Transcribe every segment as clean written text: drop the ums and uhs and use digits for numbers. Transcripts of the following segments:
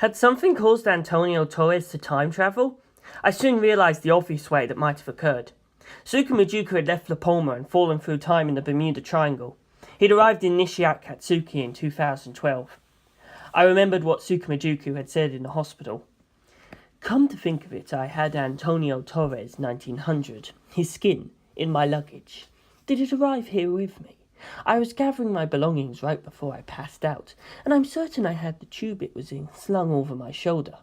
Had something caused Antonio Torres to time travel? I soon realised the obvious way that might have occurred. Tsukumajuku had left La Palma and fallen through time in the Bermuda Triangle. He'd arrived in Nishiakatsuki in 2012. I remembered what Tsukumajuku had said in the hospital. Come to think of it, I had Antonio Torres 1900, his skin, in my luggage. Did it arrive here with me? I was gathering my belongings right before I passed out, and I'm certain I had the tube it was in slung over my shoulder.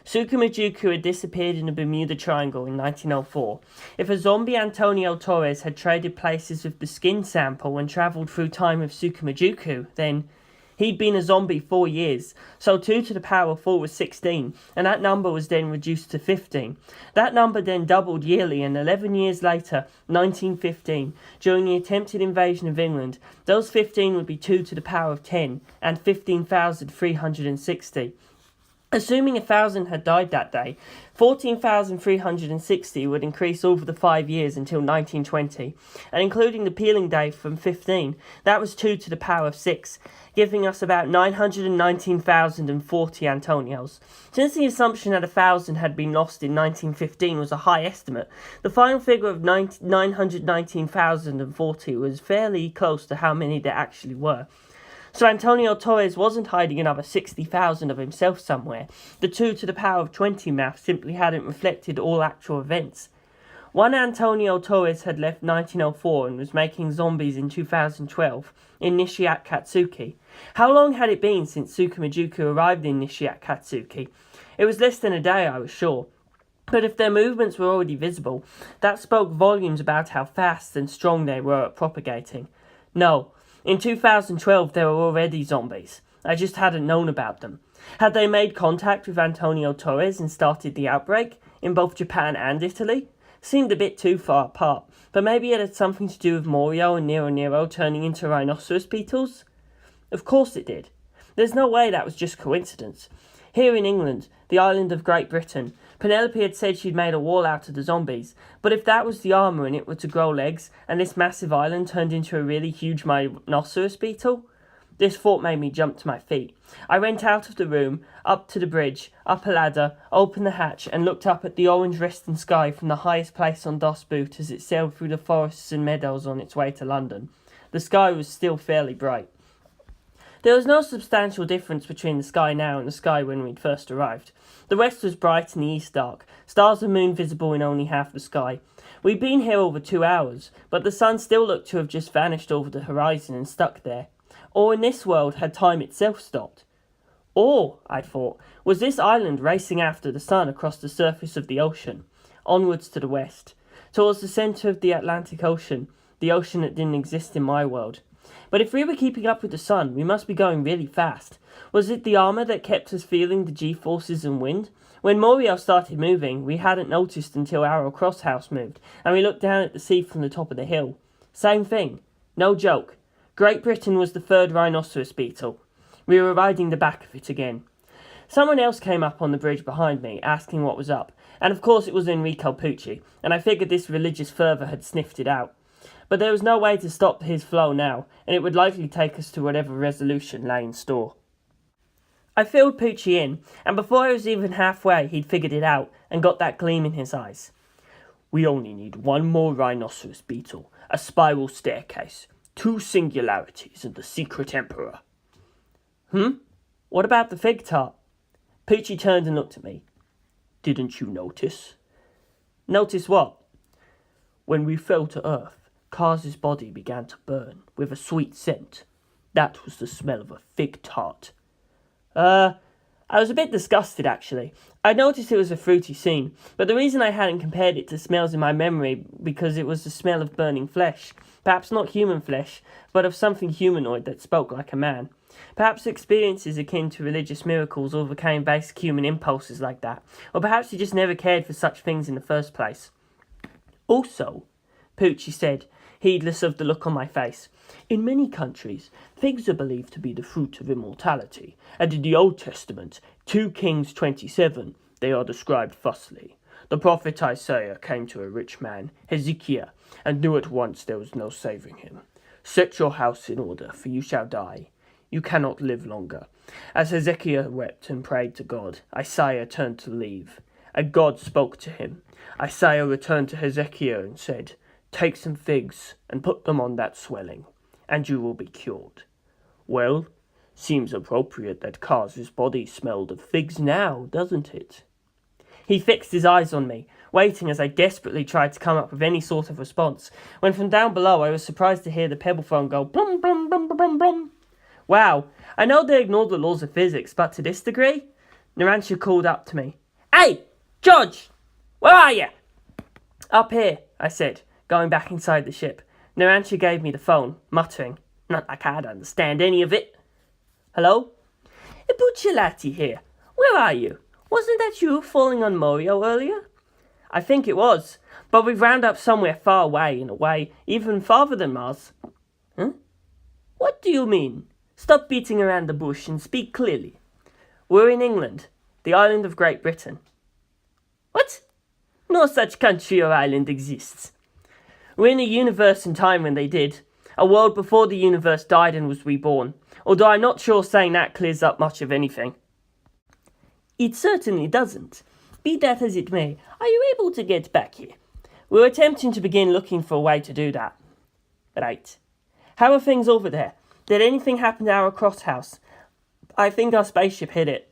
Tsukumajuku had disappeared in the Bermuda Triangle in 1904. If a zombie Antonio Torres had traded places with the skin sample and travelled through time with Tsukumajuku, then he'd been a zombie 4 years, so 2 to the power of 4 was 16, and that number was then reduced to 15. That number then doubled yearly, and 11 years later, 1915, during the attempted invasion of England, those 15 would be 2 to the power of 10, and 15,360. Assuming 1,000 had died that day, 14,360 would increase over the 5 years until 1920, and including the peeling day from 15, that was 2 to the power of 6, giving us about 919,040 Antonios. Since the assumption that 1,000 had been lost in 1915 was a high estimate, the final figure of 919,040 was fairly close to how many there actually were. So Antonio Torres wasn't hiding another 60,000 of himself somewhere. The 2 to the power of 20 math simply hadn't reflected all actual events. One Antonio Torres had left 1904 and was making zombies in 2012 in Nishiakatsuki. How long had it been since Tsukumajuku arrived in Nishiakatsuki? It was less than a day, I was sure. But if their movements were already visible, that spoke volumes about how fast and strong they were at propagating. No. In 2012, there were already zombies. I just hadn't known about them. Had they made contact with Antonio Torres and started the outbreak, in both Japan and Italy? Seemed a bit too far apart, but maybe it had something to do with Morio and Nero turning into rhinoceros beetles? Of course it did. There's no way that was just coincidence. Here in England, the island of Great Britain, Penelope had said she'd made a wall out of the zombies, but if that was the armour and it were to grow legs, and this massive island turned into a really huge rhinoceros beetle? This thought made me jump to my feet. I went out of the room, up to the bridge, up a ladder, opened the hatch, and looked up at the orange western sky from the highest place on Das Boot as it sailed through the forests and meadows on its way to London. The sky was still fairly bright. There was no substantial difference between the sky now and the sky when we'd first arrived. The west was bright and the east dark, stars and moon visible in only half the sky. We'd been here over 2 hours, but the sun still looked to have just vanished over the horizon and stuck there. Or in this world had time itself stopped? Or, I thought, was this island racing after the sun across the surface of the ocean, onwards to the west, towards the centre of the Atlantic Ocean, the ocean that didn't exist in my world? But if we were keeping up with the sun, we must be going really fast. Was it the armour that kept us feeling the G-forces and wind? When Morio started moving, we hadn't noticed until our cross house moved, and we looked down at the sea from the top of the hill. Same thing. No joke. Great Britain was the 3rd rhinoceros beetle. We were riding the back of it again. Someone else came up on the bridge behind me, asking what was up, and of course it was Enrico Pucci, and I figured this religious fervour had sniffed it out. But there was no way to stop his flow now, and it would likely take us to whatever resolution lay in store. I filled Pucci in, and before I was even halfway, he'd figured it out, and got that gleam in his eyes. We only need one more rhinoceros beetle, a spiral staircase, 2 singularities, and the secret emperor. What about the fig tart? Pucci turned and looked at me. Didn't you notice? Notice what? When we fell to earth, Kars's body began to burn with a sweet scent. That was the smell of a fig tart. I was a bit disgusted, actually. I noticed it was a fruity scene, but the reason I hadn't compared it to smells in my memory because it was the smell of burning flesh. Perhaps not human flesh, but of something humanoid that spoke like a man. Perhaps experiences akin to religious miracles overcame basic human impulses like that, or perhaps he just never cared for such things in the first place. Also, Pucci said, heedless of the look on my face, in many countries, figs are believed to be the fruit of immortality, and in the Old Testament, 2 Kings 27, they are described thusly. The prophet Isaiah came to a rich man, Hezekiah, and knew at once there was no saving him. Set your house in order, for you shall die. You cannot live longer. As Hezekiah wept and prayed to God, Isaiah turned to leave. And God spoke to him. Isaiah returned to Hezekiah and said, Take some figs and put them on that swelling, and you will be cured. Well, seems appropriate that Kaz's body smelled of figs now, doesn't it? He fixed his eyes on me, waiting as I desperately tried to come up with any sort of response, when from down below I was surprised to hear the pebble phone go blum blum blum blum blum. Wow, I know they ignored the laws of physics, but to this degree? Narancia called up to me. Hey, George! Where are you? Up here, I said, going back inside the ship. Narancia gave me the phone, muttering, Not like I'd understand any of it. Hello? Pucci here. Where are you? Wasn't that you falling on Morio earlier? I think it was, but we've round up somewhere far away, in a way, even farther than Mars. Huh? What do you mean? Stop beating around the bush and speak clearly. We're in England, the island of Great Britain. What? No such country or island exists. We're in a universe and time when they did. A world before the universe died and was reborn. Although I'm not sure saying that clears up much of anything. It certainly doesn't. Be that as it may, are you able to get back here? We're attempting to begin looking for a way to do that. Right. How are things over there? Did anything happen to our cross house? I think our spaceship hit it.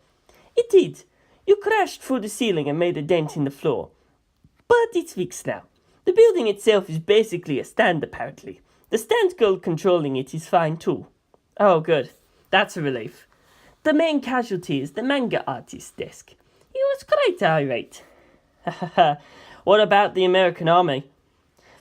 It did. You crashed through the ceiling and made a dent in the floor. But it's fixed now. The building itself is basically a stand, apparently. The stand girl controlling it is fine too. Oh, good. That's a relief. The main casualty is the manga artist's desk. He was quite irate. What about the American army?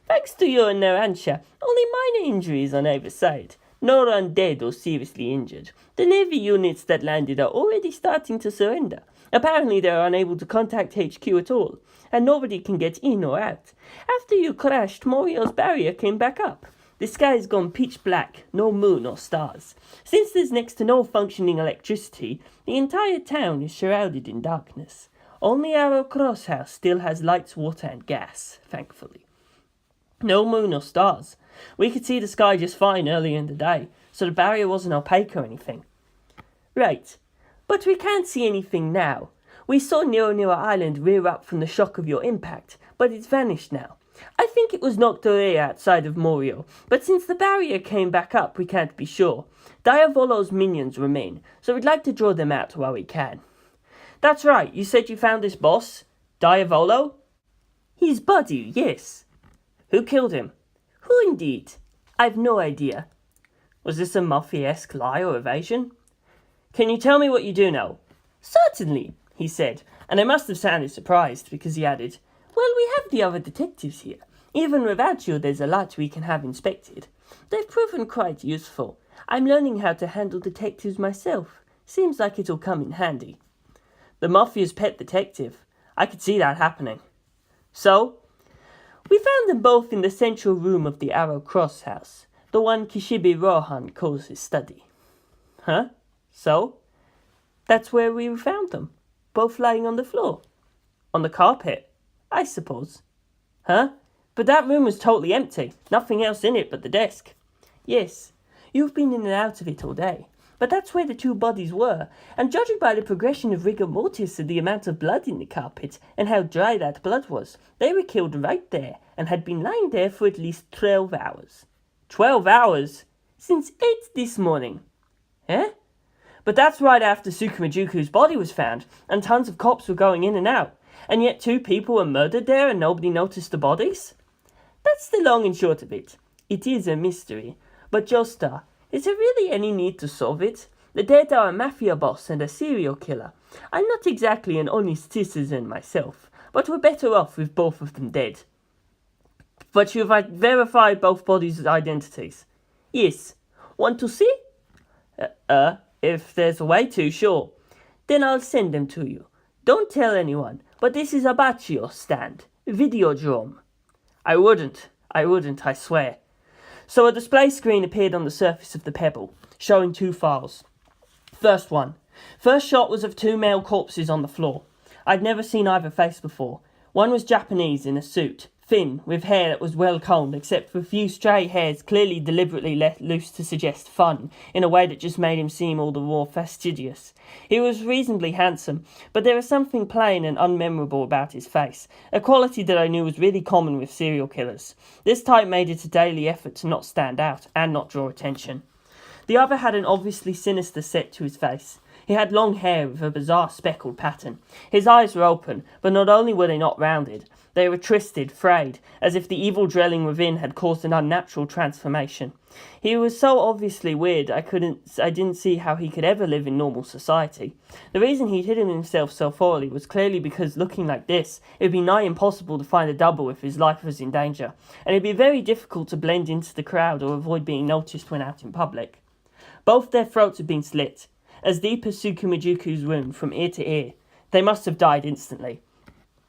Thanks to you and Narancia, only minor injuries on either side. No one dead or seriously injured. The Navy units that landed are already starting to surrender. Apparently they are unable to contact HQ at all, and nobody can get in or out. After you crashed, Morio's barrier came back up. The sky's gone pitch black, no moon or stars. Since there's next to no functioning electricity, the entire town is shrouded in darkness. Only our cross house still has lights, water and gas, thankfully. No moon or stars. We could see the sky just fine earlier in the day, so the barrier wasn't opaque or anything. Right, but we can't see anything now. We saw Nero Island rear up from the shock of your impact, but it's vanished now. I think it was knocked away outside of Morio, but since the barrier came back up, we can't be sure. Diavolo's minions remain, so we'd like to draw them out while we can. That's right, you said you found this boss? Diavolo? His body, yes. Who killed him? Who indeed? I've no idea. Was this a Mafia-esque lie or evasion? Can you tell me what you do know? Certainly, he said, and I must have sounded surprised, because he added, Well, we have the other detectives here. Even without you, there's a lot we can have inspected. They've proven quite useful. I'm learning how to handle detectives myself. Seems like it'll come in handy. The Mafia's pet detective. I could see that happening. So? We found them both in the central room of the Arrow Cross house, the one Kishibe Rohan calls his study. Huh? So? That's where we found them, both lying on the floor. On the carpet, I suppose. Huh? But that room was totally empty, nothing else in it but the desk. Yes, you've been in and out of it all day, but that's where the two bodies were, and judging by the progression of rigor mortis and the amount of blood in the carpet, and how dry that blood was, they were killed right there, and had been lying there for at least 12 hours. 12 hours? Since 8 this morning. Eh? But that's right after Sukumajuku's body was found, and tons of cops were going in and out, and yet 2 people were murdered there and nobody noticed the bodies? That's the long and short of it. It is a mystery. But Joestar, is there really any need to solve it? The dead are a mafia boss and a serial killer. I'm not exactly an honest citizen myself, but we're better off with both of them dead. But you've verified both bodies' identities? Yes. Want to see? If there's a way to, sure. Then I'll send them to you. Don't tell anyone, but this is a Baccio stand. Videodrome. I wouldn't, I swear. So a display screen appeared on the surface of the pebble, showing 2 files. First one. First shot was of 2 male corpses on the floor. I'd never seen either face before. One was Japanese in a suit, thin, with hair that was well combed, except for a few stray hairs clearly deliberately let loose to suggest fun, in a way that just made him seem all the more fastidious. He was reasonably handsome, but there was something plain and unmemorable about his face, a quality that I knew was really common with serial killers. This type made it a daily effort to not stand out and not draw attention. The other had an obviously sinister set to his face. He had long hair with a bizarre speckled pattern. His eyes were open, but not only were they not rounded, they were twisted, frayed, as if the evil dwelling within had caused an unnatural transformation. He was so obviously weird I didn't see how he could ever live in normal society. The reason he'd hidden himself so thoroughly was clearly because, looking like this, it would be nigh impossible to find a double if his life was in danger, and it'd be very difficult to blend into the crowd or avoid being noticed when out in public. Both their throats had been slit, as deep as Tsukumajuku's wound, from ear to ear. They must have died instantly.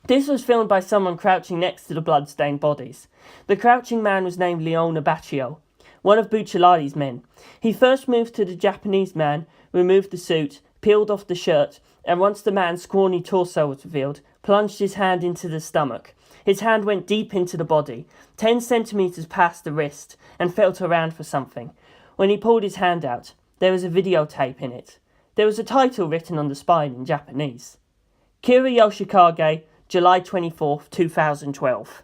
This was filmed by someone crouching next to the blood-stained bodies. The crouching man was named Leone Baccio, one of Bucciarati's men. He first moved to the Japanese man, removed the suit, peeled off the shirt, and once the man's scrawny torso was revealed, plunged his hand into the stomach. His hand went deep into the body, 10 centimetres past the wrist, and felt around for something. When he pulled his hand out, there was a videotape in it. There was a title written on the spine in Japanese. Kira Yoshikage, July 24th, 2012.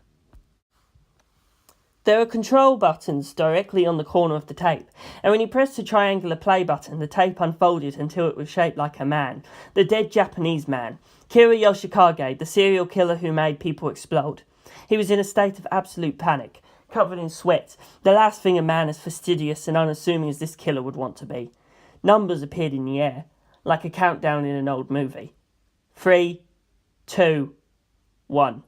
There were control buttons directly on the corner of the tape, and when he pressed the triangular play button, the tape unfolded until it was shaped like a man, the dead Japanese man, Kira Yoshikage, the serial killer who made people explode. He was in a state of absolute panic, covered in sweat, the last thing a man as fastidious and unassuming as this killer would want to be. Numbers appeared in the air, like a countdown in an old movie. 3, 2, 1.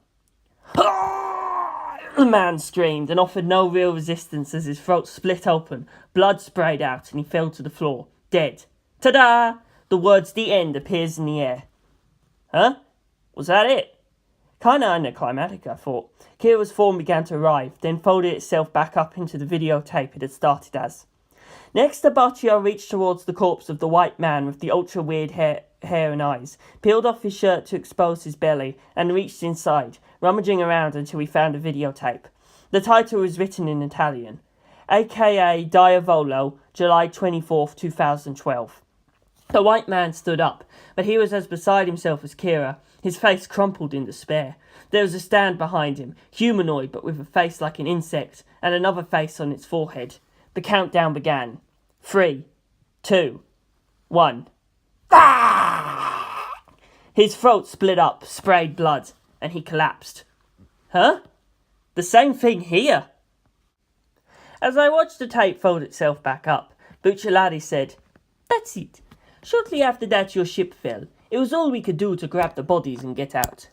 The man screamed and offered no real resistance as his throat split open, blood sprayed out, and he fell to the floor, dead. Ta-da! The words "the end" appears in the air. Huh? Was that it? Kinda anticlimactic, I thought. Kira's form began to writhe, then folded itself back up into the videotape it had started as. Next, Baccio reached towards the corpse of the white man with the ultra-weird hair and eyes, peeled off his shirt to expose his belly, and reached inside, rummaging around until he found a videotape. The title was written in Italian. A.K.A. Diavolo, July 24th, 2012. The white man stood up, but he was as beside himself as Kira, his face crumpled in despair. There was a stand behind him, humanoid but with a face like an insect, and another face on its forehead. The countdown began. 3, 2, 1. Ah! His throat split up, sprayed blood, and he collapsed. Huh? The same thing here? As I watched the tape fold itself back up, Bucciarati said, "That's it. Shortly after that your ship fell. It was all we could do to grab the bodies and get out."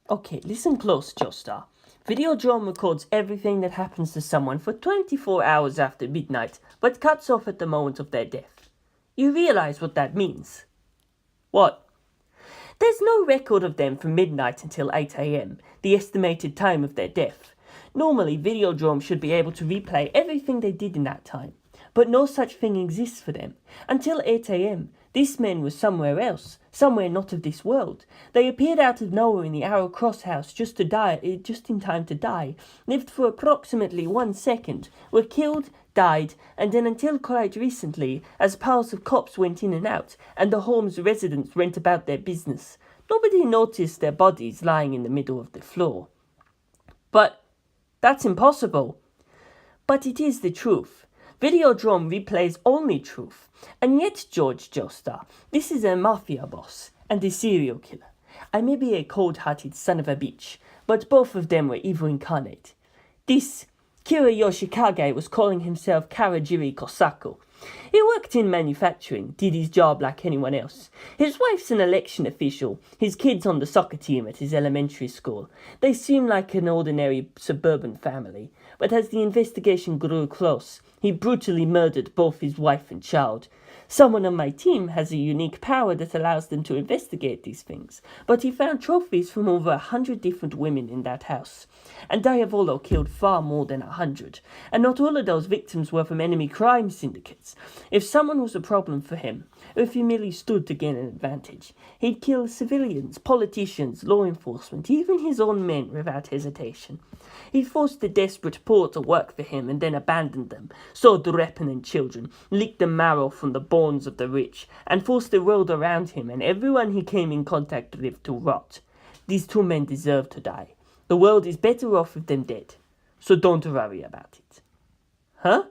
Okay, listen close, Joestar. Videodrome records everything that happens to someone for 24 hours after midnight, but cuts off at the moment of their death. You realize what that means? What? There's no record of them from midnight until 8 a.m., the estimated time of their death. Normally, Videodrome should be able to replay everything they did in that time, but no such thing exists for them. Until 8 a.m., this man was somewhere else, somewhere not of this world. They appeared out of nowhere in the Arrow Cross house just in time to die, lived for approximately 1 second, were killed, died, and then until quite recently, as piles of cops went in and out, and the home's residents went about their business, nobody noticed their bodies lying in the middle of the floor. But that's impossible. But it is the truth. Videodrome replays only truth. And yet, Jorge Joestar, this is a mafia boss and a serial killer. I may be a cold-hearted son of a bitch, but both of them were evil incarnate. This Kira Yoshikage was calling himself Karajiri Kosako. He worked in manufacturing, did his job like anyone else. His wife's an election official, his kid's on the soccer team at his elementary school. They seem like an ordinary suburban family, but as the investigation grew close, he brutally murdered both his wife and child. Someone on my team has a unique power that allows them to investigate these things, but he found trophies from over 100 different women in that house. And Diavolo killed far more than 100, and not all of those victims were from enemy crime syndicates. If someone was a problem for him, or if he merely stood to gain an advantage, he'd kill civilians, politicians, law enforcement, even his own men without hesitation. He forced the desperate poor to work for him and then abandoned them, sold the repentant children, licked the marrow from the bones of the rich, and forced the world around him and everyone he came in contact with to rot. These two men deserve to die. The world is better off with them dead, so don't worry about it. Huh?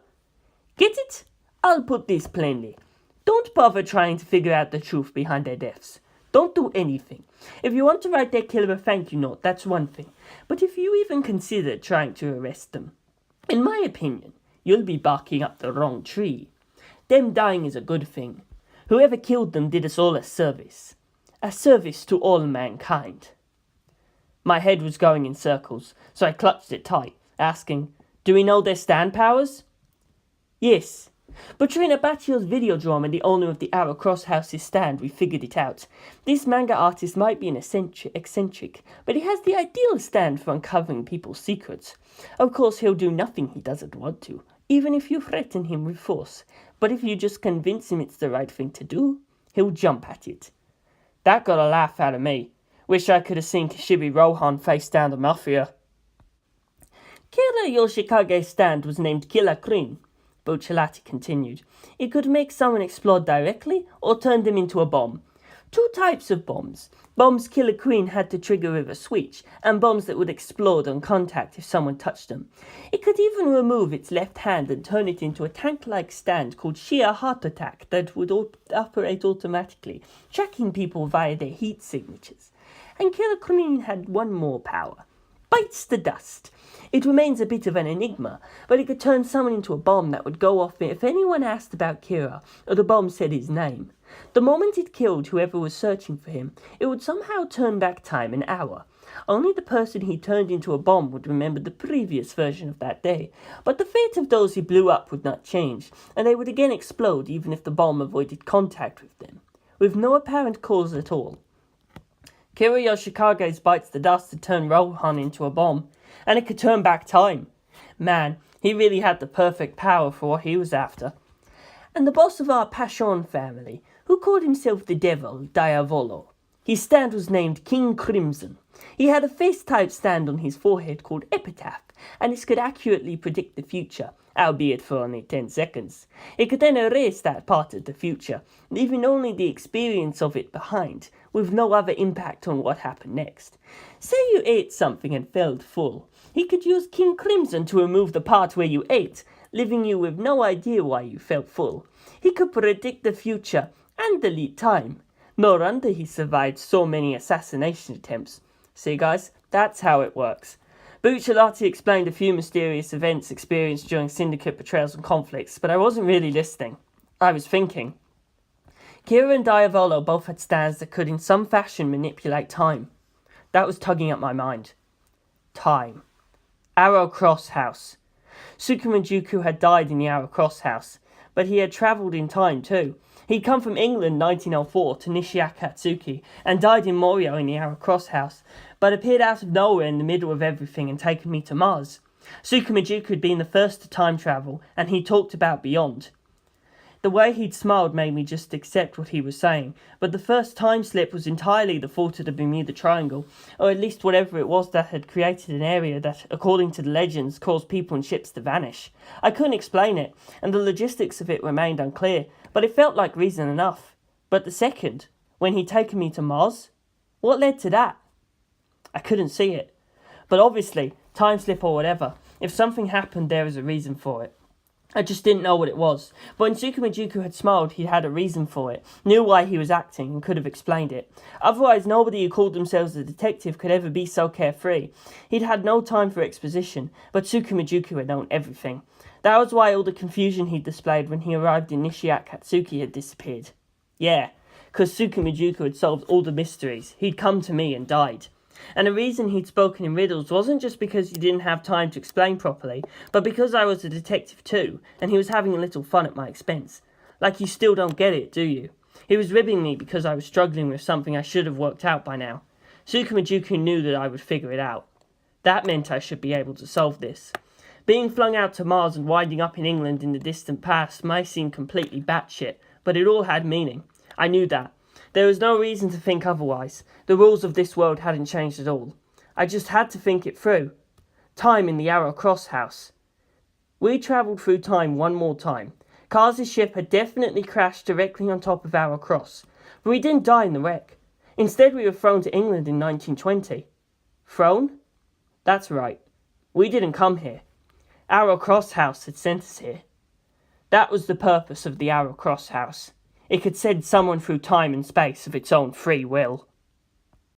Get it? I'll put this plainly. Don't bother trying to figure out the truth behind their deaths. Don't do anything. If you want to write their killer a thank you note, that's one thing. But if you even consider trying to arrest them, in my opinion, you'll be barking up the wrong tree. Them dying is a good thing. Whoever killed them did us all a service. A service to all mankind. My head was going in circles, so I clutched it tight, asking, do we know their stand powers? Yes. Between Abbacchio's Videodrome and the owner of the Arrow Cross House's stand, we figured it out. This manga artist might be an eccentric, but he has the ideal stand for uncovering people's secrets. Of course, he'll do nothing he doesn't want to, even if you threaten him with force. But if you just convince him it's the right thing to do, he'll jump at it. That got a laugh out of me. Wish I could have seen Kishibe Rohan face down the Mafia. Kira Yoshikage's stand was named Killer Queen. Bucciolati continued. It could make someone explode directly or turn them into a bomb. Two types of bombs. Bombs Killer Queen had to trigger with a switch, and bombs that would explode on contact if someone touched them. It could even remove its left hand and turn it into a tank-like stand called Sheer Heart Attack that would operate automatically, tracking people via their heat signatures. And Killer Queen had one more power. Bites the dust. It remains a bit of an enigma, but it could turn someone into a bomb that would go off if anyone asked about Kira, or the bomb said his name. The moment it killed whoever was searching for him, it would somehow turn back time an hour. Only the person he turned into a bomb would remember the previous version of that day, but the fate of those he blew up would not change, and they would again explode even if the bomb avoided contact with them, with no apparent cause at all. Kira Yoshikage's bites the dust to turn Rohan into a bomb, and it could turn back time. Man, he really had the perfect power for what he was after. And the boss of our Passion family, who called himself the Devil, Diavolo. His stand was named King Crimson. He had a face-type stand on his forehead called Epitaph, and this could accurately predict the future, albeit for only 10 seconds. It could then erase that part of the future, leaving only the experience of it behind, with no other impact on what happened next. Say you ate something and felt full. He could use King Crimson to remove the part where you ate, leaving you with no idea why you felt full. He could predict the future and delete time. No wonder he survived so many assassination attempts. See guys, that's how it works. Bucciolati explained a few mysterious events experienced during syndicate betrayals and conflicts, but I wasn't really listening. I was thinking. Kira and Diavolo both had stands that could in some fashion manipulate time. That was tugging at my mind. Time. Arrow Cross House. Tsukumajuku had died in the Arrow Cross House, but he had travelled in time too. He'd come from England 1904 to Nishiakatsuki and died in Morio in the Arrow Cross House, but appeared out of nowhere in the middle of everything and taken me to Mars. Tsukumajuku had been the first to time travel, and he talked about beyond. The way he'd smiled made me just accept what he was saying, but the first time slip was entirely the fault of the Bermuda Triangle, or at least whatever it was that had created an area that, according to the legends, caused people and ships to vanish. I couldn't explain it, and the logistics of it remained unclear, but it felt like reason enough. But the second, when he'd taken me to Mars, what led to that? I couldn't see it. But obviously, time slip or whatever, if something happened there is a reason for it. I just didn't know what it was. But when Tsukumajuku had smiled, he had a reason for it, knew why he was acting, and could have explained it. Otherwise, nobody who called themselves a detective could ever be so carefree. He'd had no time for exposition, but Tsukumajuku had known everything. That was why all the confusion he'd displayed when he arrived in Nishiakatsuki had disappeared. Yeah, because Tsukumajuku had solved all the mysteries. He'd come to me and died. And the reason he'd spoken in riddles wasn't just because he didn't have time to explain properly, but because I was a detective too, and he was having a little fun at my expense. Like you still don't get it, do you? He was ribbing me because I was struggling with something I should have worked out by now. Sukamajuku knew that I would figure it out. That meant I should be able to solve this. Being flung out to Mars and winding up in England in the distant past might seem completely batshit, but it all had meaning. I knew that. There was no reason to think otherwise. The rules of this world hadn't changed at all. I just had to think it through. Time in the Arrow Cross house. We travelled through time one more time. Kars' ship had definitely crashed directly on top of Arrow Cross, but we didn't die in the wreck. Instead, we were thrown to England in 1920. Thrown? That's right. We didn't come here. Arrow Cross House had sent us here. That was the purpose of the Arrow Cross House. It could send someone through time and space of its own free will.